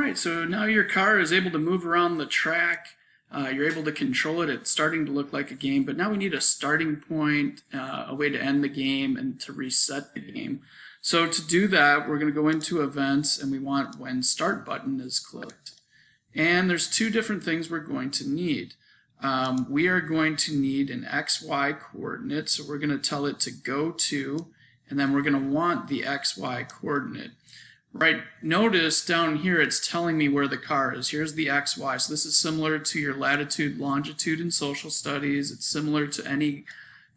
right, so now your car is able to move around the track. You're able to control it. It's starting to look like a game, but now we need a starting point, a way to end the game, and to reset the game. So to do that, we're going to go into events, and we want when start button is clicked. And there's two different things we're going to need. We are going to need an XY coordinate, so we're going to tell it to go to, and then we're going to want the XY coordinate. Right, notice down here it's telling me where the car is. Here's the XY. So this is similar to your latitude, longitude in social studies. It's similar to any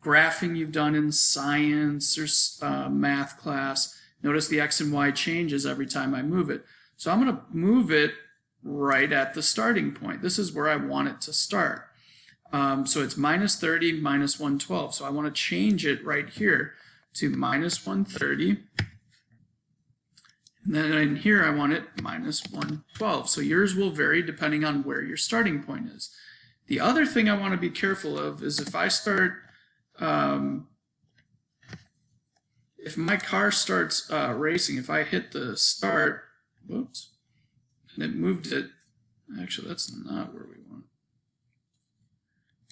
graphing you've done in science or math class. Notice the X and Y changes every time I move it. So I'm going to move it right at the starting point. This is where I want it to start. So it's minus 30, minus 112. So I want to change it right here to minus 130. And then in here I want it minus 112. So yours will vary depending on where your starting point is. The other thing I want to be careful of is if I start, if my car starts racing, if I hit the start, whoops, and it moved it, actually that's not where we want,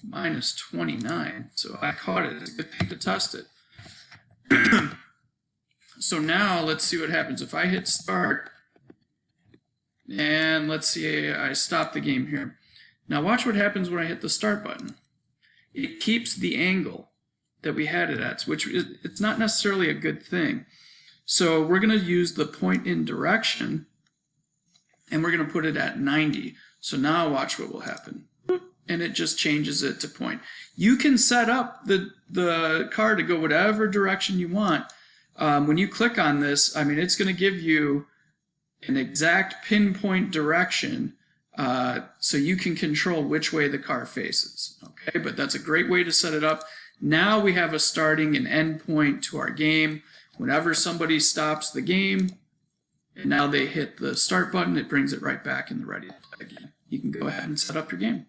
minus 29. So I caught it. It's a good thing to test it. So now let's see what happens. If I hit start, and let's see, I stop the game here. Now watch what happens when I hit the start button. It keeps the angle that we had it at, which it's not necessarily a good thing. So we're going to use the point in direction, and we're going to put it at 90. So now watch what will happen. And it just changes it to point. You can set up the car to go whatever direction you want. When you click on this, I mean, it's going to give you an exact pinpoint direction so you can control which way the car faces. Okay, but that's a great way to set it up. Now we have a starting and end point to our game. Whenever somebody stops the game, and now they hit the start button, it brings it right back in the ready to play game. You can go ahead and set up your game.